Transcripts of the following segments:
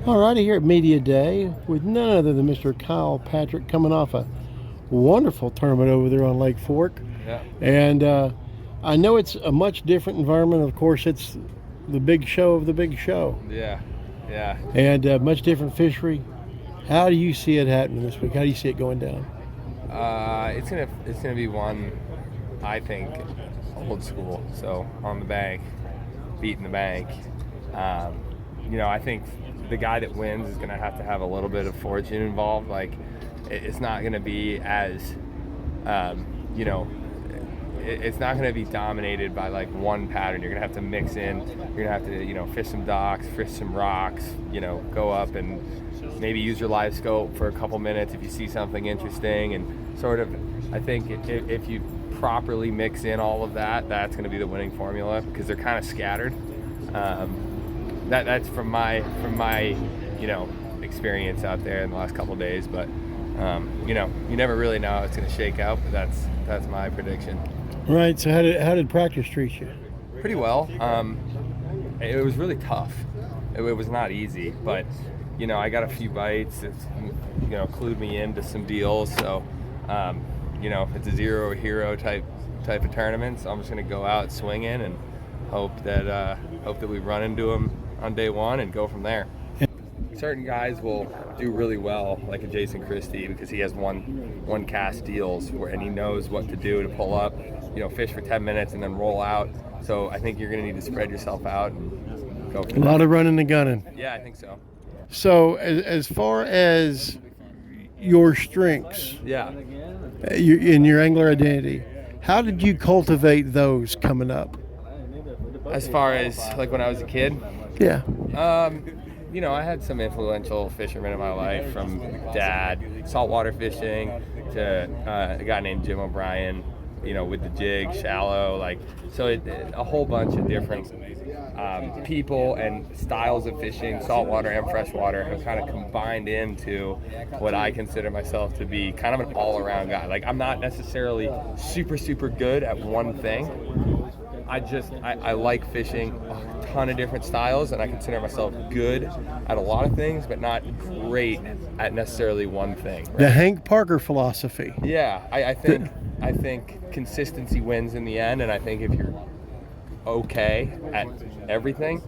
All righty, here at Media Day with none other than Mr. Kyle Patrick coming off a wonderful tournament over there on Lake Fork. Yeah. And I know it's a much different environment. Of course, it's the big show of the big show. Yeah. Yeah. And much different fishery. How do you see it happening this week? How do you see it going down? It's gonna be one, I think, old school. So on the bank, beating the bank. I think the guy that wins is gonna have to have a little bit of fortune involved. Like, it's not gonna be as, it's not gonna be dominated by like one pattern. You're gonna have to mix in. You're gonna have to, fish some docks, fish some rocks. Go up and maybe use your live scope for a couple minutes if you see something interesting, and sort of, I think if you properly mix in all of that, that's going to be the winning formula, because they're kind of scattered. That's from my experience out there in the last couple of days, but you never really know how it's going to shake out, but that's my prediction. Right. So how did practice treat you? Pretty well. It was really tough. It was not easy, but I got a few bites. It's, clued me into some deals. So, it's a zero hero type of tournament. So I'm just gonna go out swinging and hope that we run into them on day one and go from there. Certain guys will do really well, like a Jason Christie, because he has one cast deals and he knows what to do to pull up, fish for 10 minutes and then roll out. So I think you're gonna need to spread yourself out and go from there. A lot of running and gunning. Yeah, I think so. So as far as your strengths, Yeah. In your angler identity, how did you cultivate those coming up? As far as like when I was a kid, Yeah. I had some influential fishermen in my life, from dad, saltwater fishing, to a guy named Jim O'Brien, with the jig, shallow, a whole bunch of different people and styles of fishing, saltwater and freshwater, have kind of combined into what I consider myself to be kind of an all-around guy. Like, I'm not necessarily super, super good at one thing. I like fishing a ton of different styles, and I consider myself good at a lot of things, but not great at necessarily one thing. Right? The Hank Parker philosophy. Yeah, I think consistency wins in the end, and I think if you're okay at everything,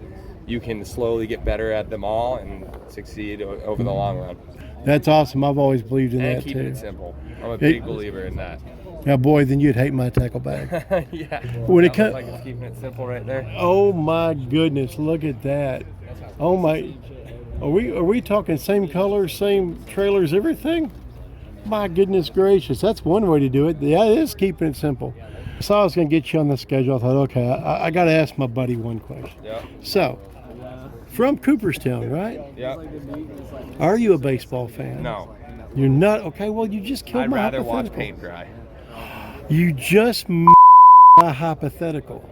you can slowly get better at them all and succeed over the long run. That's awesome. I've always believed in And that keeping too. it simple. I'm a big believer in that. Now, boy, then you'd hate my tackle bag. Yeah. When it Like it's keeping it simple right there. Oh my goodness, look at that. Oh my, are we talking same colors, same trailers, everything? My goodness gracious, that's one way to do it. Yeah, it is keeping it simple. So I was going to get you on the schedule. I thought, okay, I got to ask my buddy one question. Yeah. So, from Cooperstown, right? Yeah. Are you a baseball fan? No. You're not? Okay, well, you just killed I'd my rather watch hypothetical. paint dry. You just my hypothetical.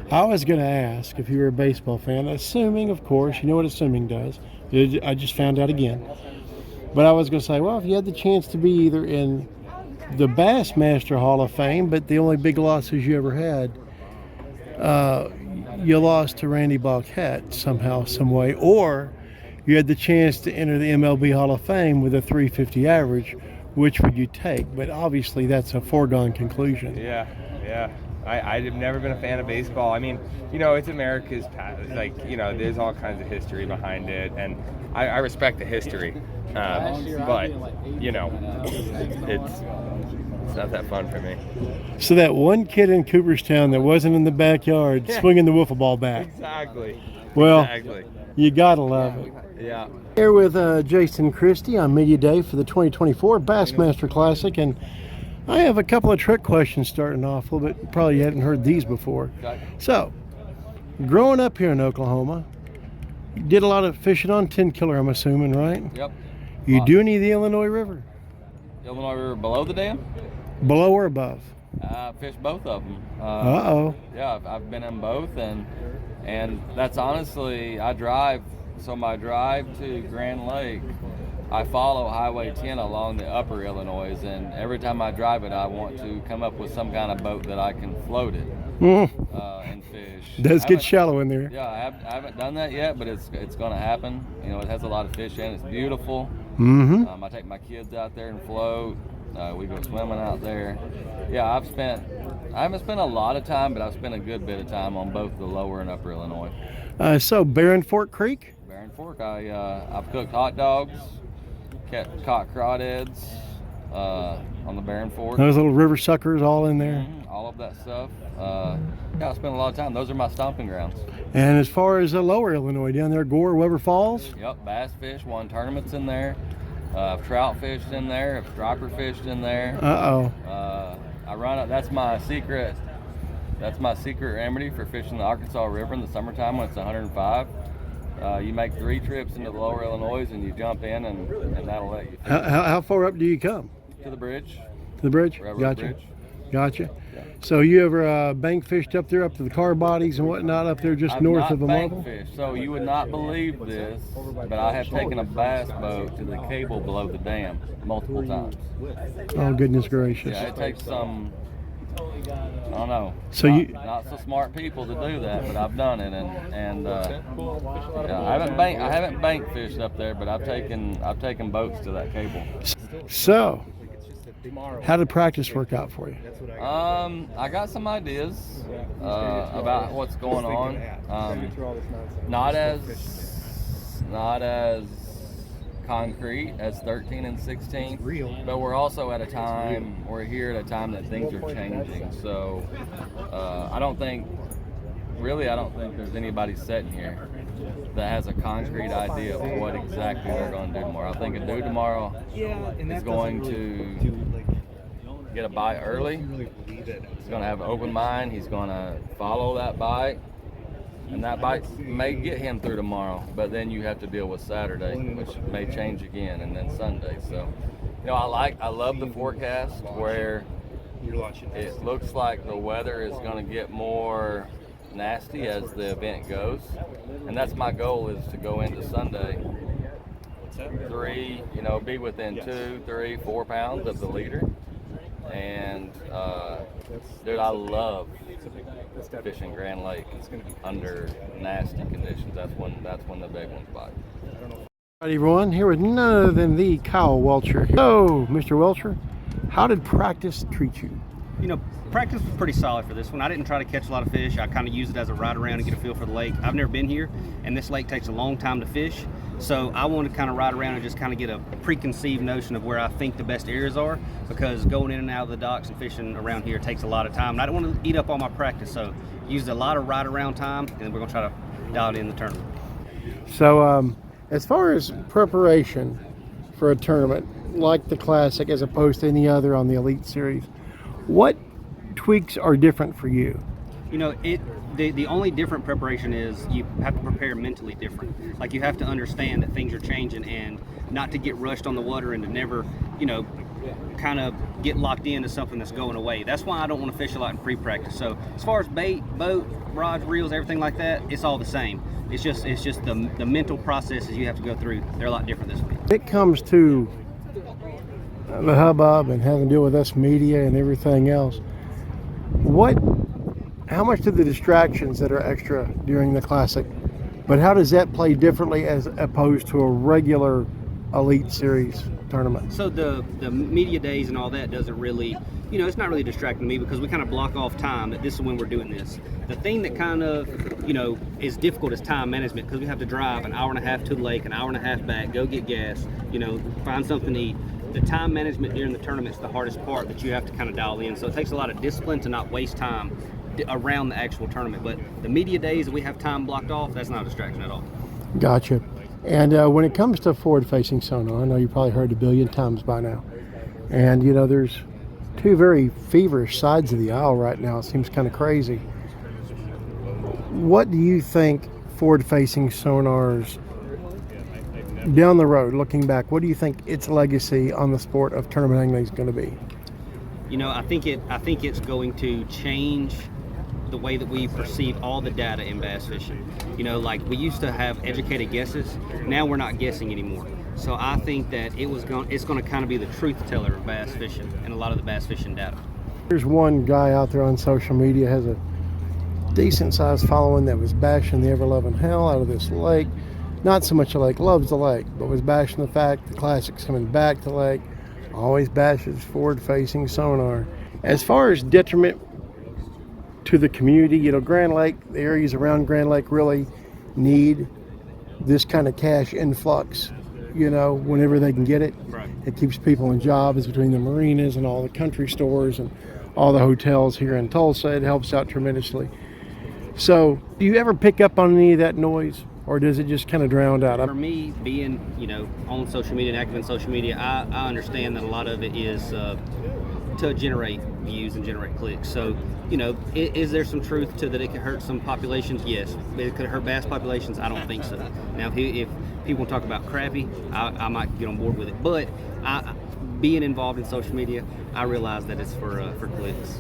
I was going to ask if you were a baseball fan, assuming, of course, you know what assuming does. I just found out again. But I was going to say, well, if you had the chance to be either in the Bassmaster Hall of Fame, but the only big losses you ever had, you lost to Randy Blaukat somehow, some way, or you had the chance to enter the MLB Hall of Fame with a 350 average, which would you take? But obviously that's a foregone conclusion. Yeah. I've never been a fan of baseball. I mean, it's America's past. There's all kinds of history behind it, and I respect the history. But, it's not that fun for me. So that one kid in Cooperstown that wasn't in the backyard swinging the wiffle ball bat. Exactly. Well, Exactly. You gotta love it. Yeah. Here with Jason Christie on Media Day for the 2024 Bassmaster Classic, and I have a couple of trick questions starting off a little bit. Probably you hadn't heard these before. Okay. So, growing up here in Oklahoma, you did a lot of fishing on 10 killer, I'm assuming, right? Yep. You do any of the Illinois River? Illinois River below the dam? Below or above? Fished both of them. Uh-oh. Yeah, I've been in both, and that's honestly, I drive, so my drive to Grand Lake, I follow Highway 10 along the upper Illinois, and every time I drive it, I want to come up with some kind of boat that I can float it. and fish. Does I get haven't- shallow in there. Yeah, I haven't done that yet, but it's going to happen. You know, it has a lot of fish in it. It's beautiful. Mm-hmm. I take my kids out there and float. We go swimming out there. Yeah, I haven't spent a lot of time, but I've spent a good bit of time on both the lower and upper Illinois. So Barren Fork Creek. Barren Fork, I've cooked hot dogs, caught crawdads on the Barren Fork. Those little river suckers all in there. All of that stuff. Yeah, I spent a lot of time. Those are my stomping grounds. And as far as lower Illinois, down there, Gore, Weber Falls. Yep, bass fish, won tournaments in there. I've trout fished in there. I've striper fished in there. I run it. That's my secret remedy for fishing the Arkansas River in the summertime when it's 105. You make 3 trips into the lower Illinois and you jump in and that'll let you fish. How far up do you come? To the bridge. To the bridge? Railroad Gotcha. Bridge. Gotcha. Yeah. So you ever bank fished up there, up to the car bodies and whatnot, up there just I've north not of the bank Marble? fished, so you would not believe this, but I have taken a bass boat to the cable below the dam multiple times. Oh, goodness gracious. Yeah, it takes some, I don't know, So not so smart people to do that, but I've done it, and yeah, I haven't bank fished up there, but I've taken boats to that cable. So, how did practice work out for you? I got some ideas about what's going on. Not as concrete as 13 and 16, but we're also at a time. We're here at a time that things are changing. So I don't think there's anybody sitting here that has a concrete idea of what exactly they're going to do tomorrow. I think a dude tomorrow is going to get a bite early. He's going to have an open mind. He's going to follow that bite, and that bite may get him through tomorrow. But then you have to deal with Saturday, which may change again, and then Sunday. So, you know, I love the forecast where it looks like the weather is going to get more nasty as the event goes, and that's my goal, is to go into Sunday be within 2, 3, 4 pounds of the leader. And dude, I love fishing Grand Lake under nasty conditions. That's when the big ones bite. All right, everyone, here with none other than the KyleWelcher. So, Mr. Welcher, how did practice treat you? You know, practice was pretty solid for this one. I didn't try to catch a lot of fish. I kind of used it as a ride around and get a feel for the lake. I've never been here, and this lake takes a long time to fish. So I wanted to kind of ride around and just kind of get a preconceived notion of where I think the best areas are, because going in and out of the docks and fishing around here takes a lot of time. And I don't want to eat up all my practice, so used a lot of ride around time, and we're going to try to dial it in the tournament. So, as far as preparation for a tournament like the Classic as opposed to any other on the Elite Series, what tweaks are different for you? You know, the only different preparation is you have to prepare mentally different. Like, you have to understand that things are changing and not to get rushed on the water and to never, kind of get locked into something that's going away. That's why I don't want to fish a lot in pre-practice. So as far as bait, boat, rods, reels, everything like that, it's all the same. It's just the mental processes you have to go through. They're a lot different this week. When it comes to the hubbub and having to deal with us media and everything else, how much do the distractions that are extra during the Classic, but how does that play differently as opposed to a regular Elite Series tournament? So the media days and all that doesn't really, it's not really distracting me, because we kind of block off time that this is when we're doing this. The thing that kind of, is difficult is time management, because we have to drive an hour and a half to the lake, an hour and a half back, go get gas, find something to eat. The time management during the tournament is the hardest part that you have to kind of dial in. So it takes a lot of discipline to not waste time around the actual tournament. But the media days that we have time blocked off, that's not a distraction at all. Gotcha. And when it comes to forward-facing sonar, I know you probably heard a billion times by now. And, there's two very feverish sides of the aisle right now. It seems kind of crazy. What do you think forward-facing sonars, down the road, looking back, what do you think its legacy on the sport of tournament angling is going to be? I think it's going to change the way that we perceive all the data in bass fishing. Like we used to have educated guesses. Now we're not guessing anymore. So I think that it's going to kind of be the truth teller of bass fishing and a lot of the bass fishing data. There's one guy out there on social media has a decent sized following that was bashing the ever-loving hell out of this lake. Not so much the lake loves the lake, but was bashing the fact the Classic's coming back to the lake. Always bashes forward-facing sonar. As far as detriment to the community, you know, Grand Lake, the areas around Grand Lake really need this kind of cash influx, you know, whenever they can get it. Right. It keeps people in jobs between the marinas and all the country stores and all the hotels here in Tulsa. It helps out tremendously. So, do you ever pick up on any of that noise, or does it just kind of drown out? For me, being, you know, on social media and active in social media, I understand that a lot of it is to generate views and generate clicks. So, you know, is there some truth to that it could hurt some populations? Yes. It could hurt bass populations? I don't think so. Now, if people talk about crappie, I might get on board with it. But being involved in social media, I realize that it's for clicks.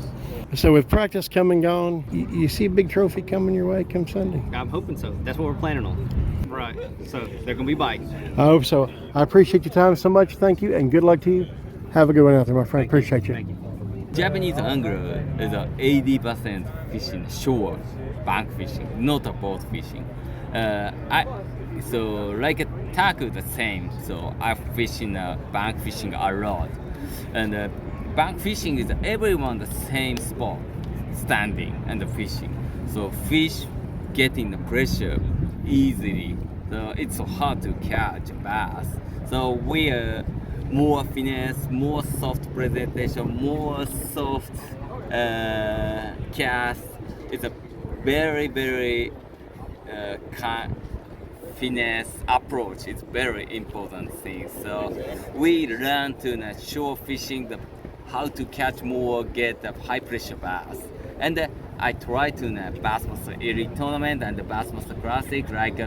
So with practice come and gone, you see a big trophy coming your way come Sunday? I'm hoping so. That's what we're planning on. Right. So they're going to be biting. I hope so. I appreciate your time so much. Thank you, and good luck to you. Have a good one out there, my friend. Appreciate you. Thank you. Japanese angler is 80% fishing shore, bank fishing, not a boat fishing. So like Taku the same. So I fishing bank fishing a lot, and bank fishing is everyone the same spot, standing and fishing. So fish getting the pressure easily. So it's so hard to catch bass. So we are more finesse, more soft presentation, more soft cast. It's a very, very finesse approach. It's very important thing. So we learn to shore fishing how to catch more, get the high pressure bass. And I try to Bassmaster Elite tournament and the Bassmaster Classic, like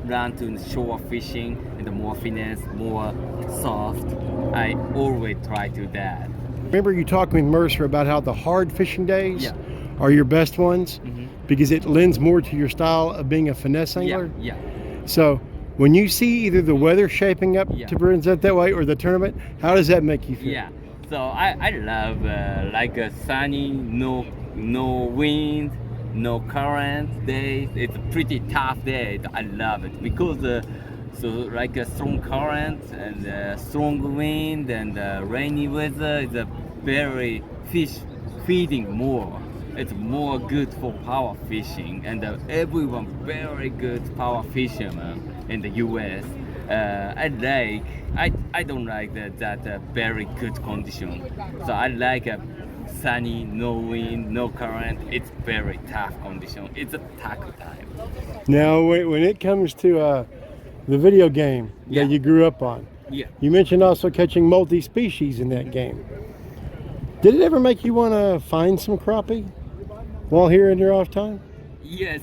learn to shore fishing and more finesse, more soft. I always try to that. Remember you talking with Mercer about how the hard fishing days are your best ones because it lends more to your style of being a finesse angler? Yeah. So when you see either the weather shaping up to present that way or the tournament, how does that make you feel? Yeah. So I love like a sunny, no wind, no current days. It's a pretty tough day. I love it because so like a strong current and strong wind and rainy weather is a very fish feeding more. It's more good for power fishing, and everyone very good power fisherman in the U.S. I don't like that very good condition. So I like a sunny, no wind, no current. It's very tough condition. It's a tackle time. Now, when it comes to the video game that you grew up on, you mentioned also catching multi-species in that game. Did it ever make you want to find some crappie while here in your off time? Yeah,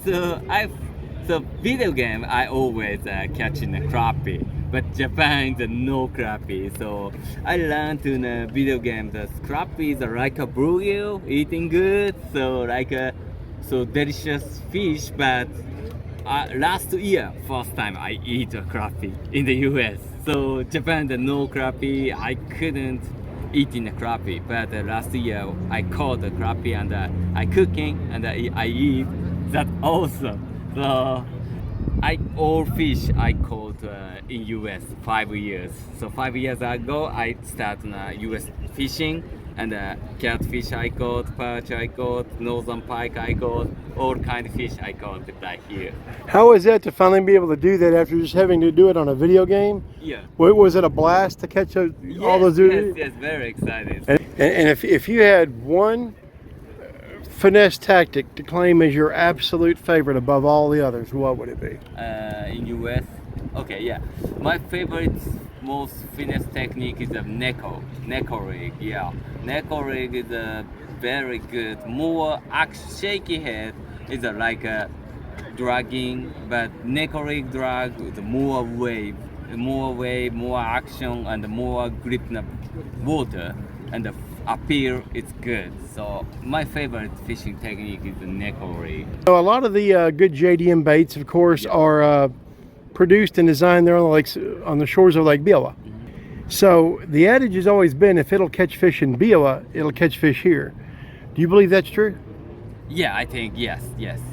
so video game I always catching a crappie, but Japan is no crappie. So I learned in a video game that crappie is like a bluegill, eating good, so like a delicious fish. But last year, first time I eat a crappie in the US. So Japan the no crappie, I couldn't eat in the crappie. But last year I caught the crappie and I cooking and I eat. That's awesome. So all fish I caught in US 5 years. So 5 years ago I started US fishing, and catfish I caught, perch I caught, northern pike I caught, all kind of fish I caught right here. How was that to finally be able to do that after just having to do it on a video game? Yeah. Was it a blast to catch all those? Yes, very excited. And if you had one finesse tactic to claim as your absolute favorite above all the others, what would it be? In US, okay, yeah. My favorite, most finesse technique is a neko rig. Yeah, neko rig is a very good. More shaky head is like a dragging, but neko rig drag with more wave, more action, and more grip in the water, and the appeal is good. So my favorite fishing technique is the neko rig. So a lot of the good JDM baits, of course, are produced and designed there on the lakes, on the shores of Lake Biwa. So the adage has always been, if it'll catch fish in Biwa, it'll catch fish here. Do you believe that's true? Yeah, I think yes.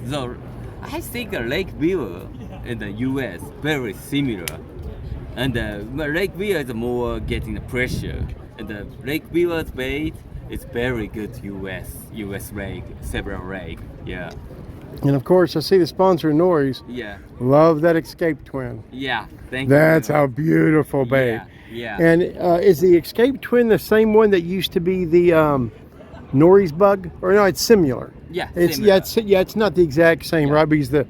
So I think a lake beaver in the U.S. very similar, and lake beaver is more getting the pressure, and the lake beaver's bait is very good U.S. lake, several lake. Yeah. And of course, I see the sponsor, Norris. Yeah. Love that Escape Twin. Yeah. Thank you. That's a beautiful bait. Yeah. And is the Escape Twin the same one that used to be the Norris bug? Or no, it's similar. Yeah. It's similar. it's not the exact same, right? Because the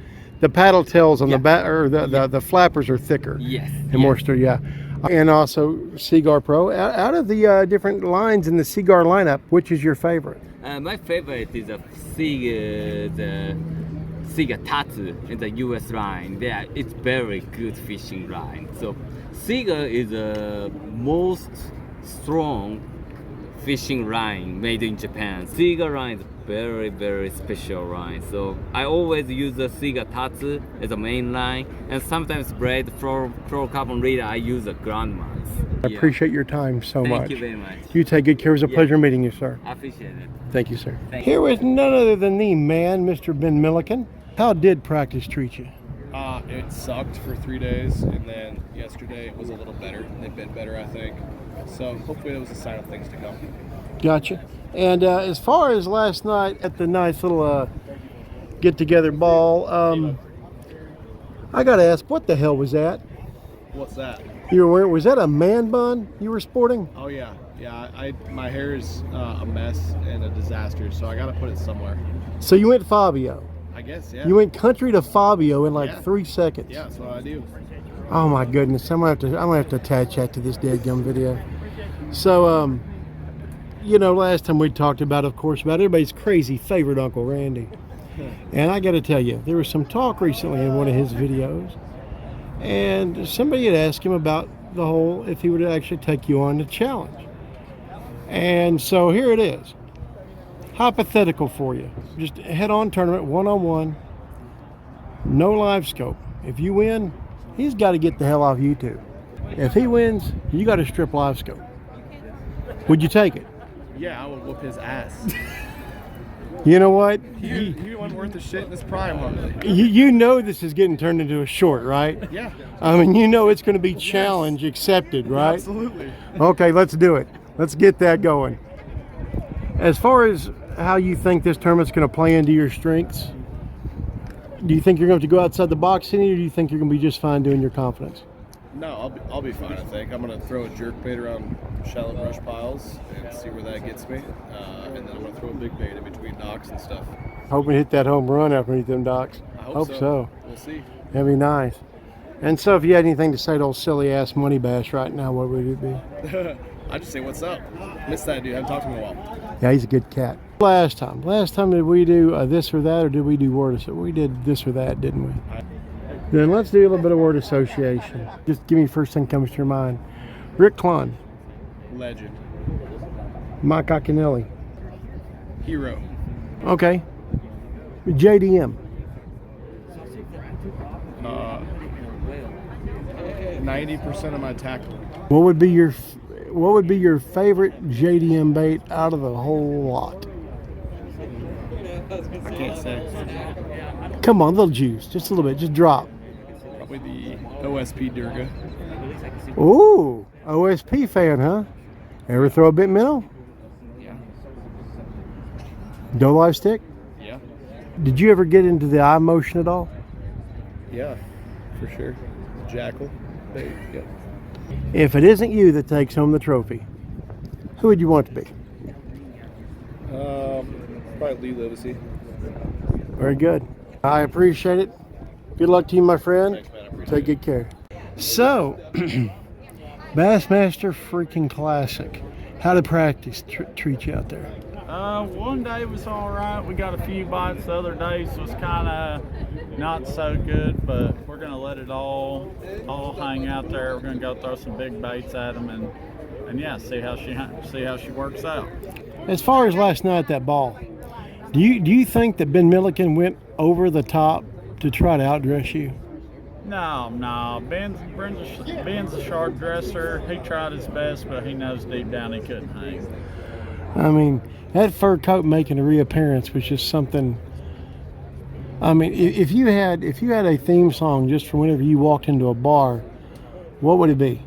paddle tails on the back or the flappers are thicker. Yes. And more sturdy. Yeah. And also Seaguar Pro. Out of the different lines in the Seaguar lineup, which is your favorite? My favorite is the Seaguar Tatsu in the U.S. line. It's very good fishing line. So Seaguar is the most strong fishing line made in Japan. Seaguar line is very, very special line. So I always use the Seaguar Tatsu as a main line, and sometimes braid fluorocarbon leader. I use the ground ones. I appreciate your time so much. Thank you very much. You take good care. It was a pleasure meeting you, sir. I appreciate it. Thank you, sir. Thank Here with none other than the man, Mr. benmilliken. How did practice treat you? It sucked for 3 days, and then yesterday it was a little better. They've been better, I think. So hopefully it was a sign of things to come. Gotcha. And as far as last night at the nice little get-together ball, I got to ask, what the hell was that? What's that? You were wearing, was that a man bun you were sporting? Oh yeah. My hair is a mess and a disaster, so I got to put it somewhere. So you went Fabio. I guess, yeah. You went country to Fabio in like 3 seconds. Yeah, that's what I do. Oh my goodness, I'm gonna have to attach that to this dadgum video. So, you know, last time we talked about, of course, about everybody's crazy favorite Uncle Randy. And I got to tell you, there was some talk recently in one of his videos, and somebody had asked him about the whole, if he would actually take you on the challenge. And so here it is. Hypothetical for you. Just head-on tournament, one-on-one, no live scope. If you win, he's got to get the hell off YouTube. If he wins, you got to strip live scope. Would you take it? Yeah, I would whoop his ass. You know what? He wasn't worth the shit in his prime, hardly. You know this is getting turned into a short, right? Yeah. I mean, you know it's going to be challenge accepted, right? Absolutely. Okay, let's do it. Let's get that going. As far as how you think this tournament's going to play into your strengths, do you think you're going to have to go outside the box any, or do you think you're going to be just fine doing your confidence? No, I'll be fine, I think. I'm going to throw a jerk bait around shallow brush piles and see where that gets me. And then I'm going to throw a big bait in between docks and stuff. Hoping to hit that home run underneath them docks. I hope so. We'll see. That'd be nice. And so if you had anything to say to old silly ass Money Bash right now, what would it be? I just say, what's up? Missed that dude. Haven't talked to him in a while. Yeah, he's a good cat. Last time did we do this or that, or did we do word association? We did this or that, didn't we? Then let's do a little bit of word association. Just give me first thing comes to your mind. Rick Klon. Legend. Mike Iaconelli. Hero. Okay. JDM. 90% of my tackle. What would be your favorite JDM bait out of the whole lot? I can't say. Come on, a little juice, just a little bit, just drop. Probably the OSP Durga. Ooh, OSP fan, huh? Ever throw a bit minnow? Yeah. Doe live stick? Yeah. Did you ever get into the eye motion at all? Yeah, for sure. Jackal. Bait. Yep. If it isn't you that takes home the trophy, who would you want to be? Probably Lee Livesey. Very good. I appreciate it. Good luck to you, my friend. Thanks, man. I appreciate Take good care. So, Bassmaster freaking Classic. How did practice treat you out there? One day was all right. We got a few bites. The other days was kind of not so good, but we're gonna let it all hang out there. We're gonna go throw some big baits at them and yeah, see how she works out. As far as last night, that ball, do you think that benmilliken went over the top to try to outdress you? No. Ben's a sharp dresser. He tried his best, but he knows deep down he couldn't hang. I mean, that fur coat making a reappearance was just something. I mean, if you had a theme song just for whenever you walked into a bar, what would it be?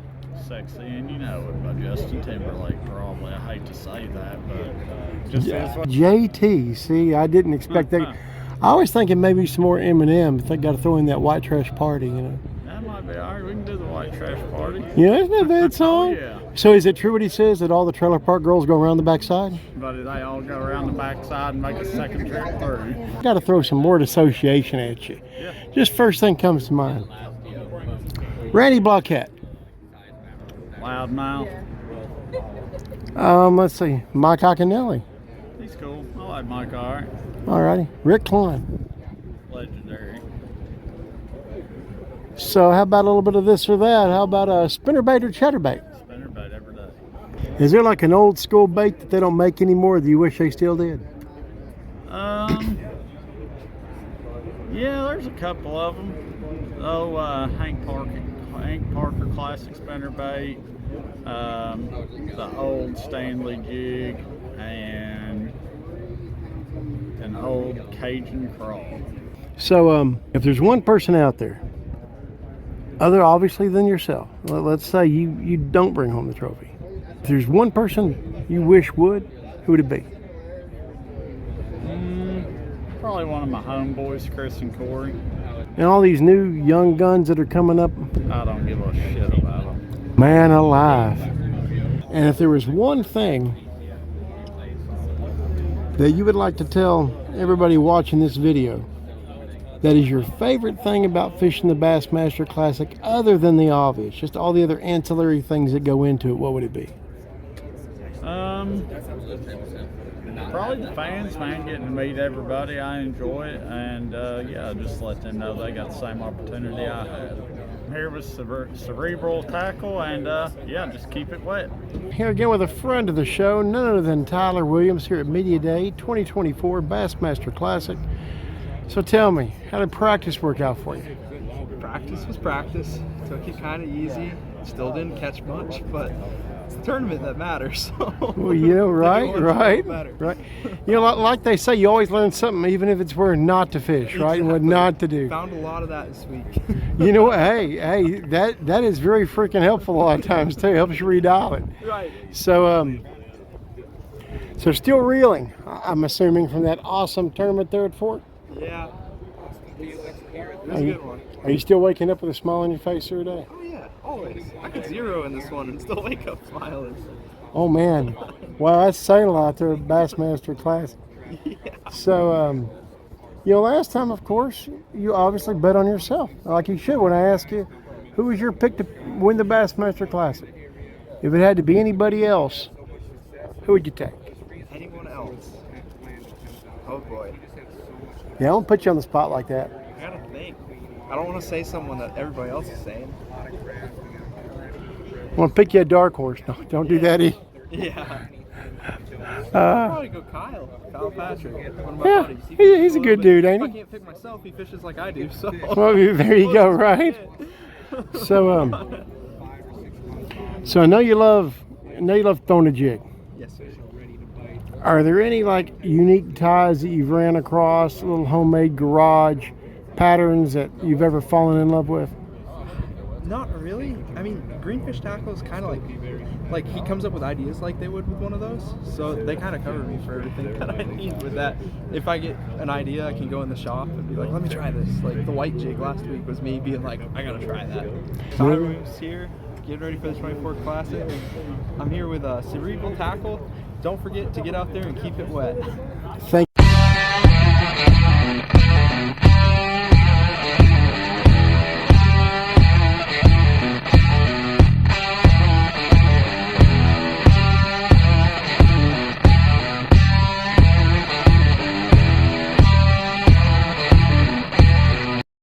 Sexy and You Know It by Justin Timberlake, probably. I hate to say that, but just JT. See, I didn't expect that. I was thinking maybe some more Eminem. If they got to throw in that White Trash Party, you know. that might be all right. We can do the White Trash Party. Yeah, isn't that a bad song? Yeah. So is it true what he says that all the trailer park girls go around the backside? But they all go around the backside and make a second trip through. Got to throw some word association at you. Yeah. Just first thing comes to mind. Randy Blaukat. Loudmouth. Let's see. Mike Iaconelli. He's cool. I like Mike all right. Alrighty. Rick Klein. Legendary. So how about a little bit of this or that? How about a spinnerbait or chatterbait? Spinnerbait every day. Is there like an old school bait that they don't make anymore that you wish they still did? Yeah, there's a couple of them. Oh, Hank Parker Classic spinnerbait, the old Stanley jig, and an old Cajun crawl. So if there's one person out there, other obviously than yourself, let's say you don't bring home the trophy. If there's one person you wish would, who would it be? Probably one of my homeboys, Chris and Corey. And all these new young guns that are coming up, I don't give a shit about them. man alive. And if there was one thing that you would like to tell everybody watching this video that is your favorite thing about fishing the Bassmaster Classic, other than the obvious, just all the other ancillary things that go into it, what would it be? Probably the fans, man, getting to meet everybody. I enjoy it, and yeah, just let them know they got the same opportunity I had. I'm here with cerebral tackle, and yeah, just keep it wet. Here again with a friend of the show, none other than Tyler Williams here at Media Day 2024 Bassmaster Classic. So tell me, how did practice work out for you? Practice was practice. Took it kind of easy. Still didn't catch much, but it's the tournament that matters. So. Well, you know, right. You know, like they say, you always learn something, even if it's where not to fish, right? And what not to do. Found a lot of that this week. You know what? Hey, that is very freaking helpful a lot of times too. Helps you redial it. Right. So so still reeling, I'm assuming, from that awesome tournament there at Fort. Yeah. It was a good one. Are you still waking up with a smile on your face here today? Oh yeah, always. I could zero in this one and still wake up smiling. Oh man, wow, that's saying a lot there at Bassmaster Classic. Yeah. So, you know, last time, of course, you obviously bet on yourself, like you should. When I asked you, who was your pick to win the Bassmaster Classic? If it had to be anybody else, who would you take? Anyone else? Oh boy. Yeah, I don't put you on the spot like that. I gotta think. I don't want to say someone that everybody else is saying. I want to pick you a dark horse. No, don't do that either. Yeah. I'll probably go Kyle Patrick. One of my Yeah, buddies. he's a good dude, ain't If I he? can't pick myself, he fishes like I do. So. Well, there you go, right? So, so I know you love throwing a jig. Yes, sir. Are there any like unique ties that you've ran across, little homemade garage patterns that you've ever fallen in love with? Not really. I mean, Greenfish Tackle is kind of like he comes up with ideas like they would with one of those. So they kind of cover me for everything that I need with that. If I get an idea, I can go in the shop and be like, let me try this. Like the white jig last week was me being like, I gotta try that. Tyler's here, getting ready for the 24 Classic. I'm here with Cerebral Tackle. Don't forget to get out there and keep it wet. Thank